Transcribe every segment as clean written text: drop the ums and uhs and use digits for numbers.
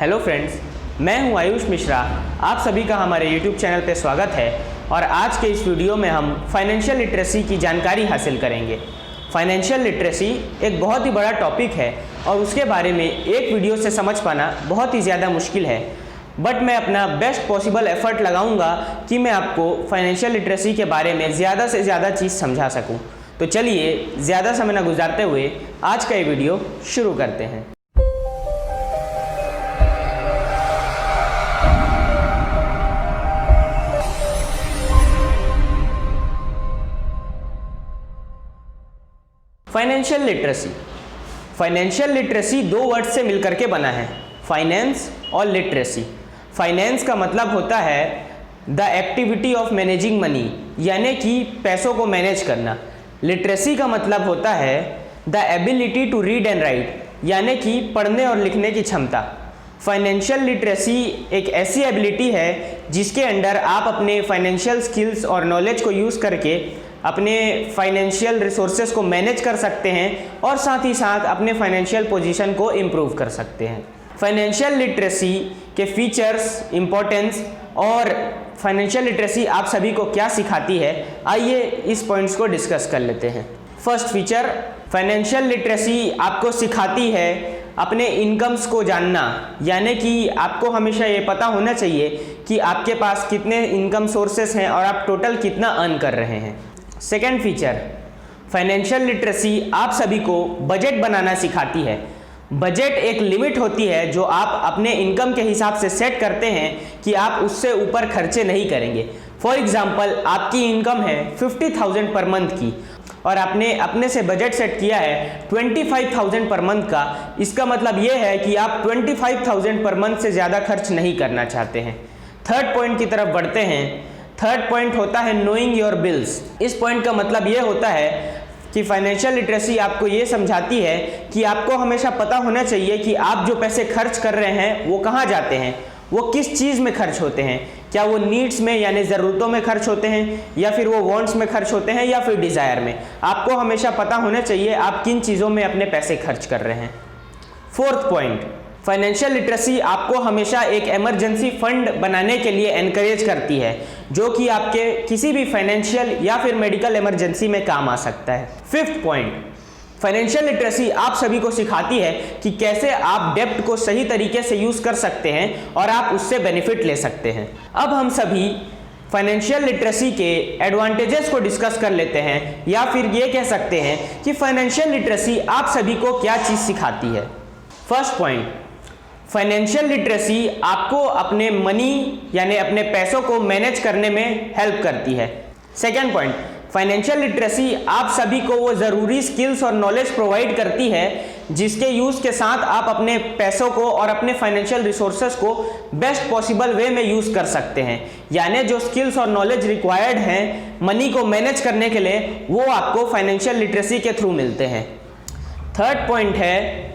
Hello friends, मैं हूं आयुष मिश्रा। आप सभी का हमारे यूट्यूब चैनल पे स्वागत है और आज के इस वीडियो में हम फाइनेंशियल लिटरेसी की जानकारी हासिल करेंगे। फाइनेंशियल लिटरेसी एक बहुत ही बड़ा टॉपिक है और उसके बारे में एक वीडियो से समझ पाना बहुत ही ज़्यादा मुश्किल है, बट मैं अपना बेस्ट पॉसिबल एफर्ट लगाऊंगा कि मैं आपको फाइनेंशियल लिटरेसी के बारे में ज़्यादा से ज़्यादा चीज़ समझा सकूं। तो चलिए ज़्यादा समय न गुजारते हुए आज का ये वीडियो शुरू करते हैं। फाइनेंशियल लिटरेसी दो वर्ड से मिलकर के बना है, फाइनेंस और लिटरेसी। फाइनेंस का मतलब होता है the activity of managing money, यानी कि पैसों को मैनेज करना। लिटरेसी का मतलब होता है the ability to read and write, यानी कि पढ़ने और लिखने की क्षमता। फाइनेंशियल लिटरेसी एक ऐसी एबिलिटी है जिसके अंडर आप अपने फाइनेंशियल स्किल्स और नॉलेज को यूज़ करके अपने फाइनेंशियल रिसोर्सेज को मैनेज कर सकते हैं और साथ ही साथ अपने फाइनेंशियल पोजीशन को इम्प्रूव कर सकते हैं। फाइनेंशियल लिटरेसी के फीचर्स, इम्पोर्टेंस और फाइनेंशियल लिटरेसी आप सभी को क्या सिखाती है, आइए इस पॉइंट्स को डिस्कस कर लेते हैं। फर्स्ट फीचर, फाइनेंशियल लिटरेसी आपको सिखाती है अपने इनकम्स को जानना, यानी कि आपको हमेशा ये पता होना चाहिए कि आपके पास कितने इनकम सोर्सेस हैं और आप टोटल कितना अर्न कर रहे हैं। सेकेंड फीचर, फाइनेंशियल लिटरेसी आप सभी को बजट बनाना सिखाती है। बजट एक लिमिट होती है जो आप अपने इनकम के हिसाब से सेट करते हैं कि आप उससे ऊपर खर्चे नहीं करेंगे। फॉर एग्जांपल, आपकी इनकम है 50,000 पर मंथ की और आपने अपने से बजट सेट किया है 25,000 पर मंथ का। इसका मतलब ये है कि आप 25,000 पर मंथ से ज़्यादा खर्च नहीं करना चाहते हैं। थर्ड पॉइंट की तरफ बढ़ते हैं। थर्ड पॉइंट होता है नोइंग योर बिल्स। इस पॉइंट का मतलब ये होता है कि फाइनेंशियल लिटरेसी आपको ये समझाती है कि आपको हमेशा पता होना चाहिए कि आप जो पैसे खर्च कर रहे हैं वो कहाँ जाते हैं, वो किस चीज़ में खर्च होते हैं। क्या वो नीड्स में यानी ज़रूरतों में खर्च होते हैं, या फिर वो वांट्स में खर्च होते हैं, या फिर डिज़ायर में। आपको हमेशा पता होना चाहिए आप किन चीज़ों में अपने पैसे खर्च कर रहे हैं। फोर्थ पॉइंट, फाइनेंशियल लिटरेसी आपको हमेशा एक इमरजेंसी फंड बनाने के लिए एनकरेज करती है, जो कि आपके किसी भी फाइनेंशियल या फिर मेडिकल इमरजेंसी में काम आ सकता है। फिफ्थ पॉइंट, फाइनेंशियल लिटरेसी आप सभी को सिखाती है कि कैसे आप डेब्ट को सही तरीके से यूज़ कर सकते हैं और आप उससे बेनिफिट ले सकते हैं। अब हम सभी फाइनेंशियल लिटरेसी के एडवांटेजेस को डिस्कस कर लेते हैं, या फिर ये कह सकते हैं कि फाइनेंशियल लिटरेसी आप सभी को क्या चीज़ सिखाती है। फर्स्ट पॉइंट, फाइनेंशियल लिटरेसी आपको अपने मनी यानी अपने पैसों को मैनेज करने में हेल्प करती है। सेकेंड पॉइंट, फाइनेंशियल लिटरेसी आप सभी को वो ज़रूरी स्किल्स और नॉलेज प्रोवाइड करती है जिसके यूज़ के साथ आप अपने पैसों को और अपने फाइनेंशियल रिसोर्सेज को बेस्ट पॉसिबल वे में यूज़ कर सकते हैं। यानी जो स्किल्स और नॉलेज रिक्वायर्ड हैं मनी को मैनेज करने के लिए, वो आपको फाइनेंशियल लिटरेसी के थ्रू मिलते हैं। थर्ड पॉइंट है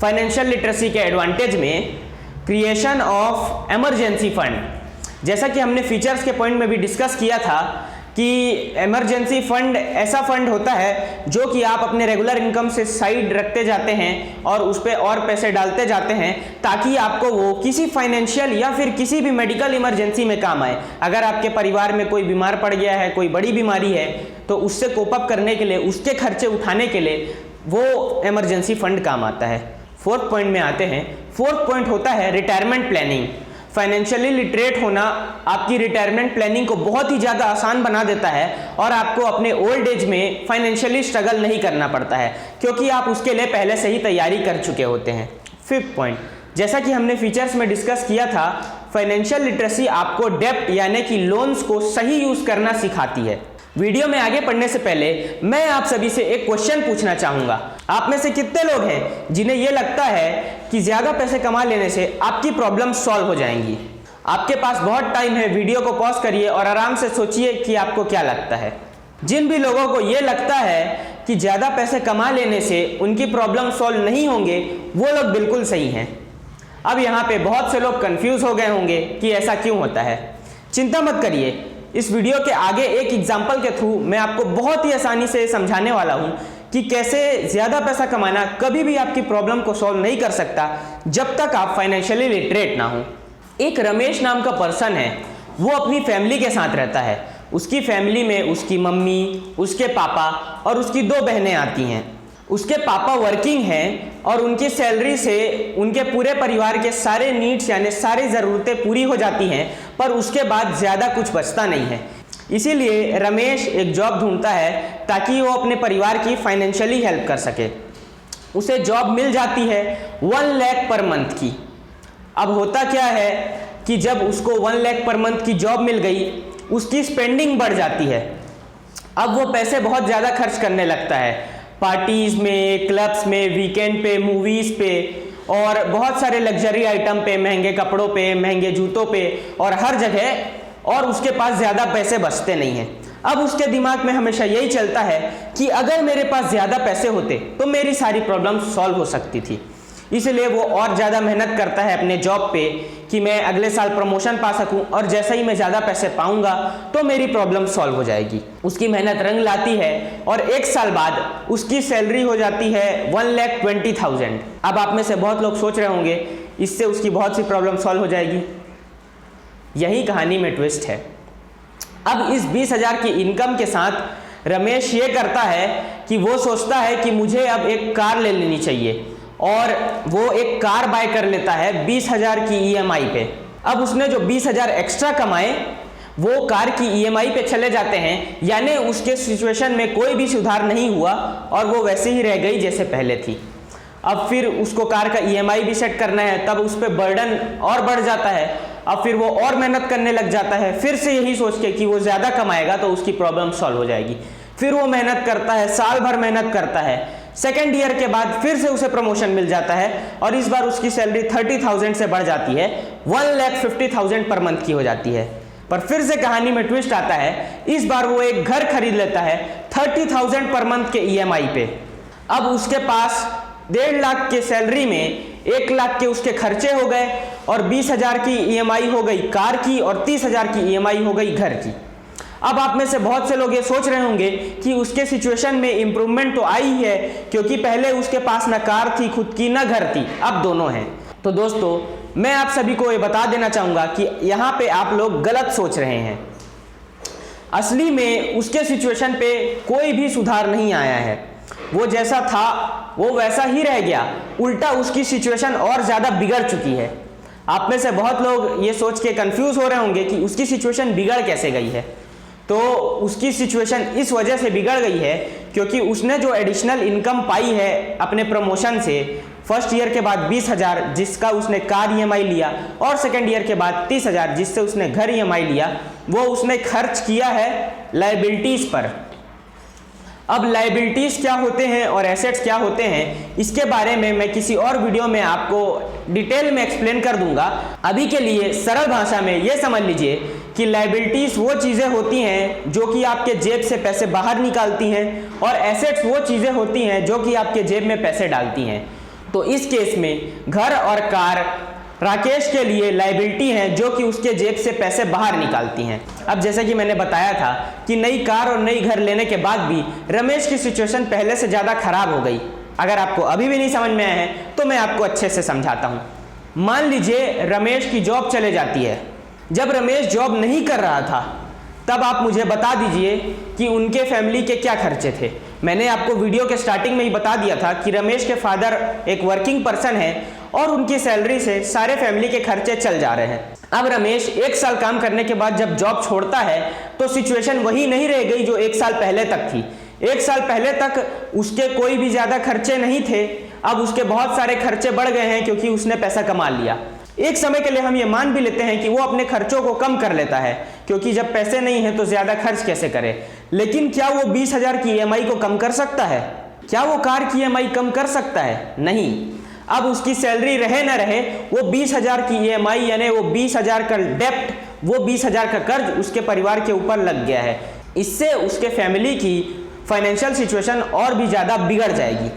फाइनेंशियल लिटरेसी के एडवांटेज में क्रिएशन ऑफ इमरजेंसी फंड। जैसा कि हमने फीचर्स के पॉइंट में भी डिस्कस किया था कि इमरजेंसी फंड ऐसा फंड होता है जो कि आप अपने रेगुलर इनकम से साइड रखते जाते हैं और उस पर और पैसे डालते जाते हैं, ताकि आपको वो किसी फाइनेंशियल या फिर किसी भी मेडिकल इमरजेंसी में काम आए। अगर आपके परिवार में कोई बीमार पड़ गया है, कोई बड़ी बीमारी है, तो उससे कोप अप करने के लिए, उसके खर्चे उठाने के लिए वो इमरजेंसी फंड काम आता है। फोर्थ पॉइंट में आते हैं। फोर्थ पॉइंट होता है रिटायरमेंट प्लानिंग। फाइनेंशियली लिटरेट होना आपकी रिटायरमेंट प्लानिंग को बहुत ही ज़्यादा आसान बना देता है और आपको अपने ओल्ड एज में फाइनेंशियली स्ट्रगल नहीं करना पड़ता है, क्योंकि आप उसके लिए पहले से ही तैयारी कर चुके होते हैं। फिफ्थ पॉइंट, जैसा कि हमने फीचर्स में डिस्कस किया था, फाइनेंशियल लिटरेसी आपको डेब्ट यानी कि लोन्स को सही यूज़ करना सिखाती है। वीडियो में आगे बढ़ने से पहले मैं आप सभी से एक क्वेश्चन पूछना चाहूँगा। आप में से कितने लोग हैं जिन्हें यह लगता है कि ज़्यादा पैसे कमा लेने से आपकी प्रॉब्लम सॉल्व हो जाएंगी? आपके पास बहुत टाइम है, वीडियो को पॉज करिए और आराम से सोचिए कि आपको क्या लगता है। जिन भी लोगों को ये लगता है कि ज़्यादा पैसे कमा लेने से उनकी प्रॉब्लम सॉल्व नहीं होंगे, वो लोग बिल्कुल सही हैं। अब यहाँ पे बहुत से लोग कंफ्यूज हो गए होंगे कि ऐसा क्यों होता है। चिंता मत करिए, इस वीडियो के आगे एक एग्जाम्पल के थ्रू मैं आपको बहुत ही आसानी से समझाने वाला हूँ कि कैसे ज़्यादा पैसा कमाना कभी भी आपकी प्रॉब्लम को सॉल्व नहीं कर सकता जब तक आप फाइनेंशियली लिटरेट ना हो। एक रमेश नाम का पर्सन है, वो अपनी फैमिली के साथ रहता है। उसकी फैमिली में उसकी मम्मी, उसके पापा और उसकी 2 बहनें आती हैं। उसके पापा वर्किंग हैं और उनकी सैलरी से उनके पूरे परिवार के सारे नीड्स यानी सारी ज़रूरतें पूरी हो जाती हैं, पर उसके बाद ज़्यादा कुछ बचता नहीं है। इसीलिए रमेश एक जॉब ढूंढता है ताकि वो अपने परिवार की फाइनेंशियली हेल्प कर सके। उसे जॉब मिल जाती है 1 लाख पर मंथ की। अब होता क्या है कि जब उसको 1 लाख पर मंथ की जॉब मिल गई, उसकी स्पेंडिंग बढ़ जाती है। अब वो पैसे बहुत ज़्यादा खर्च करने लगता है, पार्टीज़ में, क्लब्स में, वीकेंड पे, मूवीज़ पे और बहुत सारे लग्जरी आइटम पे, महंगे कपड़ों पे, महंगे जूतों पे और हर जगह, और उसके पास ज़्यादा पैसे बचते नहीं हैं। अब उसके दिमाग में हमेशा यही चलता है कि अगर मेरे पास ज़्यादा पैसे होते तो मेरी सारी प्रॉब्लम सॉल्व हो सकती थी। इसलिए वो और ज़्यादा मेहनत करता है अपने जॉब पे कि मैं अगले साल प्रमोशन पा सकूं, और जैसे ही मैं ज़्यादा पैसे पाऊंगा तो मेरी प्रॉब्लम सॉल्व हो जाएगी। उसकी मेहनत रंग लाती है और 1 साल बाद उसकी सैलरी हो जाती है 1,20,000। अब आप में से बहुत लोग सोच रहे होंगे इससे उसकी बहुत सी प्रॉब्लम सॉल्व हो जाएगी। यही कहानी में ट्विस्ट है। अब इस 20,000 की इनकम के साथ रमेश ये करता है कि वो सोचता है कि मुझे अब एक कार ले लेनी चाहिए, और वो एक कार बाय कर लेता है 20,000 की EMI पे। अब उसने जो 20,000 एक्स्ट्रा कमाए वो कार की EMI पे चले जाते हैं, यानी उसके सिचुएशन में कोई भी सुधार नहीं हुआ और वो वैसे ही रह गई जैसे पहले थी। अब फिर उसको कार का EMI भी सेट करना है, तब उस पर बर्डन और बढ़ जाता है। अब फिर वो और मेहनत करने लग जाता है, फिर से यही सोच के कि वो ज़्यादा कमाएगा तो उसकी प्रॉब्लम सॉल्व हो जाएगी। फिर वो मेहनत करता है, साल भर मेहनत करता है। सेकेंड ईयर के बाद फिर से उसे प्रमोशन मिल जाता है और इस बार उसकी सैलरी 30,000 से बढ़ जाती है, 1,50,000 पर मंथ की हो जाती है। पर फिर से कहानी में ट्विस्ट आता है। इस बार वो एक घर खरीद लेता है 30,000 पर मंथ के EMI पे। अब उसके पास 1.5 लाख के सैलरी में 1 लाख के उसके खर्चे हो गए और 20,000 की EMI हो गई कार की और 30,000 की EMI हो गई घर की। अब आप में से बहुत से लोग ये सोच रहे होंगे कि उसके सिचुएशन में इंप्रूवमेंट तो आई है, क्योंकि पहले उसके पास ना कार थी खुद की ना घर थी, अब दोनों हैं। तो दोस्तों, मैं आप सभी को ये बता देना चाहूँगा कि यहाँ पे आप लोग गलत सोच रहे हैं। असली में उसके सिचुएशन पे कोई भी सुधार नहीं आया है। वो जैसा था वो वैसा ही रह गया, उल्टा उसकी सिचुएशन और ज़्यादा बिगड़ चुकी है। आप में से बहुत लोग ये सोच के कंफ्यूज हो रहे होंगे कि उसकी सिचुएशन बिगड़ कैसे गई है। तो उसकी सिचुएशन इस वजह से बिगड़ गई है क्योंकि उसने जो एडिशनल इनकम पाई है अपने प्रमोशन से, फर्स्ट ईयर के बाद 20,000 जिसका उसने कार EMI लिया, और सेकेंड ईयर के बाद 30,000 जिससे उसने घर EMI लिया, वो उसने खर्च किया है लायबिलिटीज़ पर। अब लायबिलिटीज़ क्या होते हैं और एसेट्स क्या होते हैं, इसके बारे में मैं किसी और वीडियो में आपको डिटेल में एक्सप्लेन कर दूंगा। अभी के लिए सरल भाषा में ये समझ लीजिए कि लायबिलिटीज़ वो चीज़ें होती हैं जो कि आपके जेब से पैसे बाहर निकालती हैं, और एसेट्स वो चीज़ें होती हैं जो कि आपके जेब में पैसे डालती हैं। तो इस केस में घर और कार राकेश के लिए लायबिलिटी हैं जो कि उसके जेब से पैसे बाहर निकालती हैं। अब जैसे कि मैंने बताया था कि नई कार और नई घर लेने के बाद भी रमेश की सिचुएशन पहले से ज़्यादा खराब हो गई। अगर आपको अभी भी नहीं समझ में आया है तो मैं आपको अच्छे से समझाता हूँ। मान लीजिए रमेश की जॉब चले जाती है। जब रमेश जॉब नहीं कर रहा था तब आप मुझे बता दीजिए कि उनके फैमिली के क्या खर्चे थे। मैंने आपको वीडियो के स्टार्टिंग में ही बता दिया था कि रमेश के फादर एक वर्किंग पर्सन है और उनकी सैलरी से सारे फैमिली के खर्चे चल जा रहे हैं। अब रमेश 1 साल काम करने के बाद जब जॉब छोड़ता है तो सिचुएशन वही नहीं रह गई जो 1 साल पहले तक थी। 1 साल पहले तक उसके कोई भी ज़्यादा खर्चे नहीं थे, अब उसके बहुत सारे खर्चे बढ़ गए हैं क्योंकि उसने पैसा कमा लिया। एक समय के लिए हम ये मान भी लेते हैं कि वो अपने खर्चों को कम कर लेता है, क्योंकि जब पैसे नहीं हैं तो ज़्यादा खर्च कैसे करे। लेकिन क्या वो 20,000 की EMI को कम कर सकता है? क्या वो कार की EMI कम कर सकता है? नहीं। अब उसकी सैलरी रहे ना रहे, वो 20,000 की EMI यानी वो 20,000 का डेप्ट, वो 20,000 का कर्ज उसके परिवार के ऊपर लग गया है। इससे उसके फैमिली की फाइनेंशियल सिचुएशन और भी ज़्यादा बिगड़ जाएगी।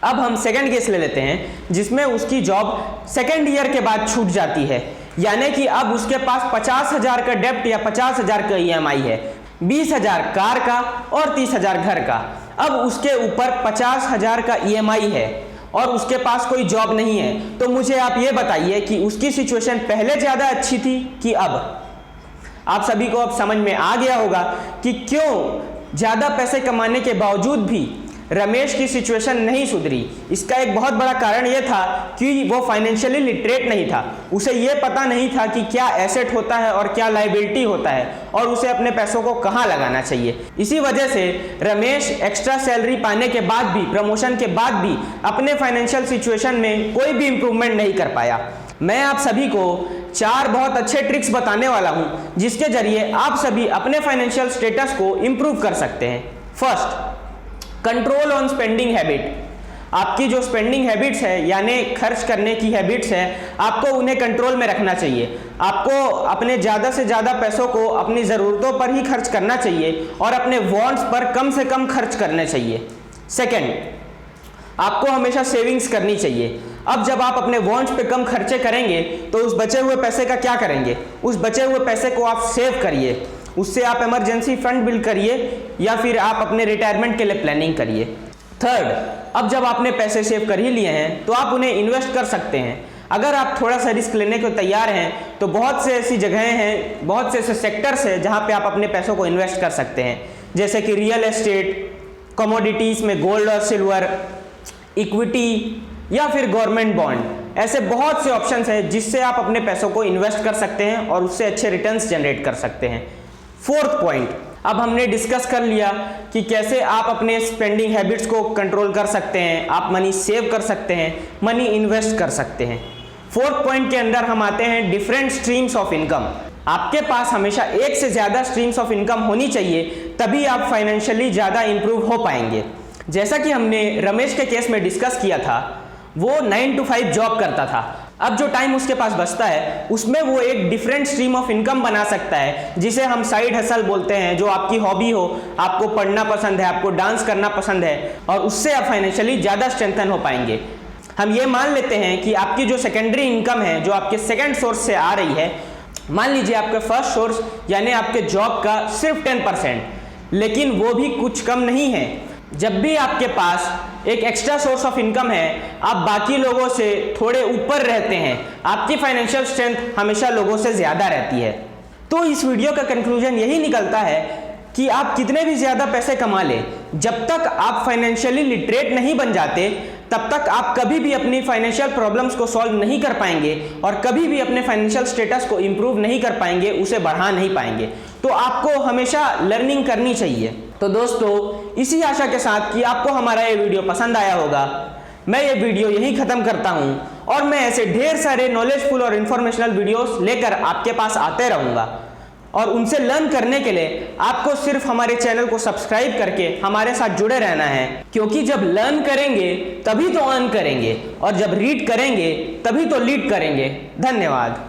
अब हम सेकंड केस ले लेते हैं जिसमें उसकी जॉब सेकंड ईयर के बाद छूट जाती है, यानी कि अब उसके पास 50,000 का डेप्ट या 50,000 का EMI है, 20,000 कार का और 30,000 घर का। अब उसके ऊपर 50,000 का EMI है और उसके पास कोई जॉब नहीं है, तो मुझे आप ये बताइए कि उसकी सिचुएशन पहले ज़्यादा अच्छी थी कि अब? आप सभी को अब समझ में आ गया होगा कि क्यों ज़्यादा पैसे कमाने के बावजूद भी रमेश की सिचुएशन नहीं सुधरी। इसका एक बहुत बड़ा कारण यह था कि वो फाइनेंशियली लिटरेट नहीं था। उसे ये पता नहीं था कि क्या एसेट होता है और क्या लायबिलिटी होता है और उसे अपने पैसों को कहाँ लगाना चाहिए। इसी वजह से रमेश एक्स्ट्रा सैलरी पाने के बाद भी, प्रमोशन के बाद भी अपने फाइनेंशियल सिचुएशन में कोई भी इंप्रूवमेंट नहीं कर पाया। मैं आप सभी को 4 बहुत अच्छे ट्रिक्स बताने वाला हूं जिसके जरिए आप सभी अपने फाइनेंशियल स्टेटस को इंप्रूव कर सकते हैं। First, control on spending habit. आपकी जो स्पेंडिंग हैबिट्स है यानी खर्च करने की हैबिट्स है, आपको उन्हें कंट्रोल में रखना चाहिए। आपको अपने ज़्यादा से ज़्यादा पैसों को अपनी ज़रूरतों पर ही खर्च करना चाहिए और अपने वांट्स पर कम से कम खर्च करने चाहिए। सेकंड, आपको हमेशा सेविंग्स करनी चाहिए। अब जब आप अपने वांट्स पे कम खर्चे करेंगे तो उस बचे हुए पैसे का क्या करेंगे? उस बचे हुए पैसे को आप सेव करिए, उससे आप इमरजेंसी फंड बिल्ड करिए या फिर आप अपने रिटायरमेंट के लिए प्लानिंग करिए। थर्ड, अब जब आपने पैसे सेव कर ही लिए हैं तो आप उन्हें इन्वेस्ट कर सकते हैं। अगर आप थोड़ा सा रिस्क लेने को तैयार हैं तो बहुत से ऐसी जगहें हैं, बहुत से ऐसे सेक्टर्स हैं जहां पे आप अपने पैसों को इन्वेस्ट कर सकते हैं, जैसे कि रियल एस्टेट, कमोडिटीज़ में गोल्ड और सिल्वर, इक्विटी या फिर गवर्नमेंट बॉन्ड। ऐसे बहुत से ऑप्शंस हैं जिससे आप अपने पैसों को इन्वेस्ट कर सकते हैं और उससे अच्छे रिटर्न्स जनरेट कर सकते हैं। फोर्थ पॉइंट, अब हमने डिस्कस कर लिया कि कैसे आप अपने स्पेंडिंग हैबिट्स को कंट्रोल कर सकते हैं, आप मनी सेव कर सकते हैं, मनी इन्वेस्ट कर सकते हैं। फोर्थ पॉइंट के अंदर हम आते हैं डिफरेंट स्ट्रीम्स ऑफ इनकम। आपके पास हमेशा एक से ज़्यादा स्ट्रीम्स ऑफ इनकम होनी चाहिए, तभी आप फाइनेंशियली ज़्यादा इंप्रूव हो पाएंगे। जैसा कि हमने रमेश के केस में डिस्कस किया था, वो 9 to 5 जॉब करता था। अब जो टाइम उसके पास बचता है उसमें वो एक डिफरेंट स्ट्रीम ऑफ इनकम बना सकता है, जिसे हम साइड हसल बोलते हैं। जो आपकी हॉबी हो, आपको पढ़ना पसंद है, आपको डांस करना पसंद है, और उससे आप फाइनेंशियली ज़्यादा स्ट्रेंथन हो पाएंगे। हम ये मान लेते हैं कि आपकी जो सेकेंडरी इनकम है, जो आपके सेकेंड सोर्स से आ रही है, मान लीजिए आपका फर्स्ट सोर्स यानी आपके जॉब का सिर्फ 10%, लेकिन वो भी कुछ कम नहीं है। जब भी आपके पास एक एक्स्ट्रा सोर्स ऑफ इनकम है, आप बाकी लोगों से थोड़े ऊपर रहते हैं, आपकी फाइनेंशियल स्ट्रेंथ हमेशा लोगों से ज़्यादा रहती है। तो इस वीडियो का कंक्लूजन यही निकलता है कि आप कितने भी ज़्यादा पैसे कमा लें, जब तक आप फाइनेंशियली लिटरेट नहीं बन जाते तब तक आप कभी भी अपनी फाइनेंशियल प्रॉब्लम्स को सॉल्व नहीं कर पाएंगे और कभी भी अपने फाइनेंशियल स्टेटस को इंप्रूव नहीं कर पाएंगे, उसे बढ़ा नहीं पाएंगे। तो आपको हमेशा लर्निंग करनी चाहिए। तो दोस्तों, इसी आशा के साथ कि आपको हमारा ये वीडियो पसंद आया होगा, मैं ये वीडियो यहीं ख़त्म करता हूँ और मैं ऐसे ढेर सारे नॉलेजफुल और इन्फॉर्मेशनल वीडियोस लेकर आपके पास आते रहूँगा। और उनसे लर्न करने के लिए आपको सिर्फ हमारे चैनल को सब्सक्राइब करके हमारे साथ जुड़े रहना है, क्योंकि जब लर्न करेंगे तभी तो अर्न करेंगे और जब रीड करेंगे तभी तो लीड करेंगे। धन्यवाद।